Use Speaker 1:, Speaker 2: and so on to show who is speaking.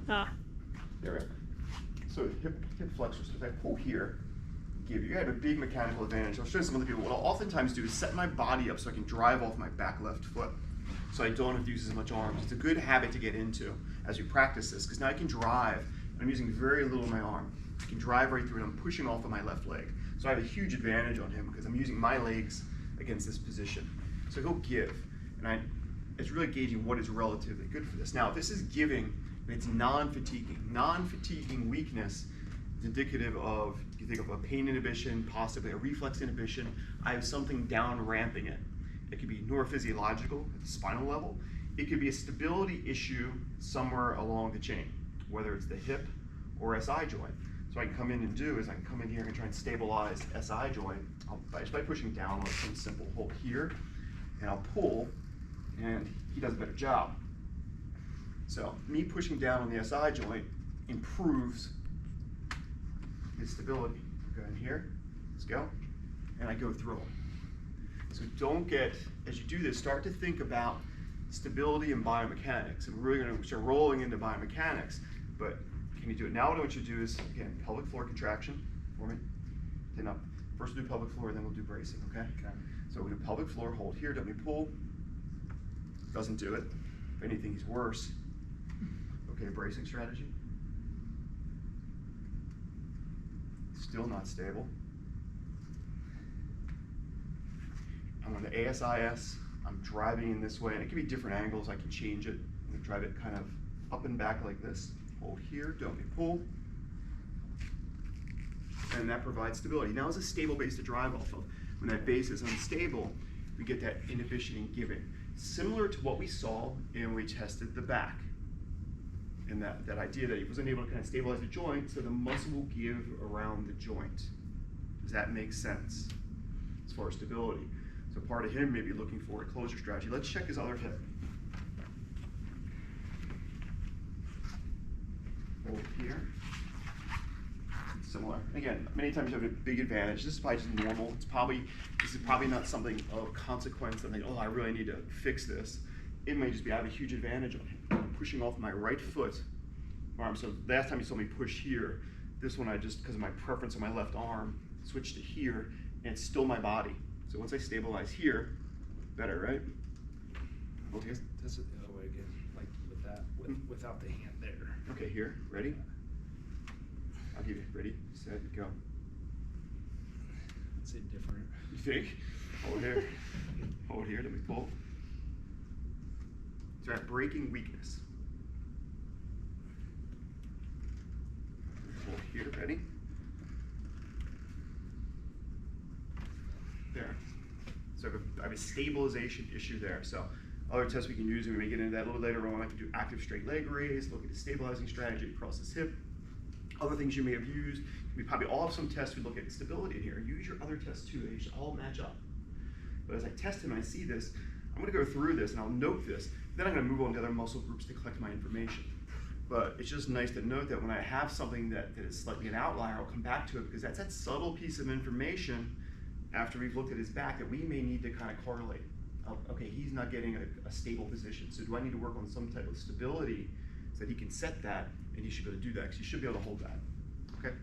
Speaker 1: There we go. So hip flexors. If I pull here, you have a big mechanical advantage. I'll show you some other people. What I'll oftentimes do is set my body up so I can drive off my back left foot, so I don't have to use as much arms. It's a good habit to get into as you practice this, because now I can drive, and I'm using very little of my arm. I can drive right through it. I'm pushing off of my left leg. So I have a huge advantage on him because I'm using my legs against this position. So he'll give, and it's really gauging what is relatively good for this. Now, if this is giving, and it's non-fatiguing. Non-fatiguing weakness is indicative of, you think of a pain inhibition, possibly a reflex inhibition. I have something down ramping it. It could be neurophysiological at the spinal level. It could be a stability issue somewhere along the chain, whether it's the hip or SI joint. So I can come in and do is I can come in here and try and stabilize the SI joint just by pushing down on some simple hold here, and I'll pull, and he does a better job. So me pushing down on the SI joint improves his stability. Go in here, let's go, and I go through him. So don't get, as you do this, start to think about stability and biomechanics. And we're really going to start rolling into biomechanics, but can you do it? Now what I want you to do is, again, pelvic floor contraction for me. Then up. First we'll do pelvic floor, then we'll do bracing, okay? Okay. So we do pelvic floor, hold here, don't we pull? Doesn't do it. If anything, he's worse. Okay, bracing strategy. Still not stable. I'm on the ASIS. I'm driving in this way, and it can be different angles. I can change it. I'm gonna drive it kind of up and back like this. Hold here, don't we pull. And that provides stability. Now it's a stable base to drive off of. When that base is unstable, we get that inhibition and giving. Similar to what we saw when we tested the back. And that idea that he wasn't able to kind of stabilize the joint, so the muscle will give around the joint. Does that make sense as far as stability? So part of him may be looking for a closure strategy. Let's check his other hip. Hold here. Similar. Again, many times you have a big advantage. This is probably just normal. This is probably not something of consequence that oh, I really need to fix this. It may just be I have a huge advantage on him. I'm pushing off my right foot arm. So last time you saw me push here, this one I just, because of my preference on my left arm, switched to here, and it's still my body. So once I stabilize here, better, right? Okay.
Speaker 2: Test it the other way again, like with that, without the hand there.
Speaker 1: Okay, here, ready? I'll give you, ready, set, go.
Speaker 2: It's different.
Speaker 1: You think? Hold here, hold here, let me pull. So I'm breaking weakness. Hold here, ready? There. So I have a stabilization issue there. So other tests we can use, and we may get into that a little later on. I can do active straight leg raise, look at the stabilizing strategy across this hip. Other things you may have used, we probably all have some tests we look at stability in here. Use your other tests too, they should all match up. But as I test him and I see this, I'm gonna go through this and I'll note this. Then I'm gonna move on to other muscle groups to collect my information. But it's just nice to note that when I have something that is slightly an outlier, I'll come back to it because that's that subtle piece of information after we've looked at his back that we may need to kind of correlate. Okay, he's not getting a stable position, so do I need to work on some type of stability so that he can set that, and he should be able to do that because he should be able to hold that, okay?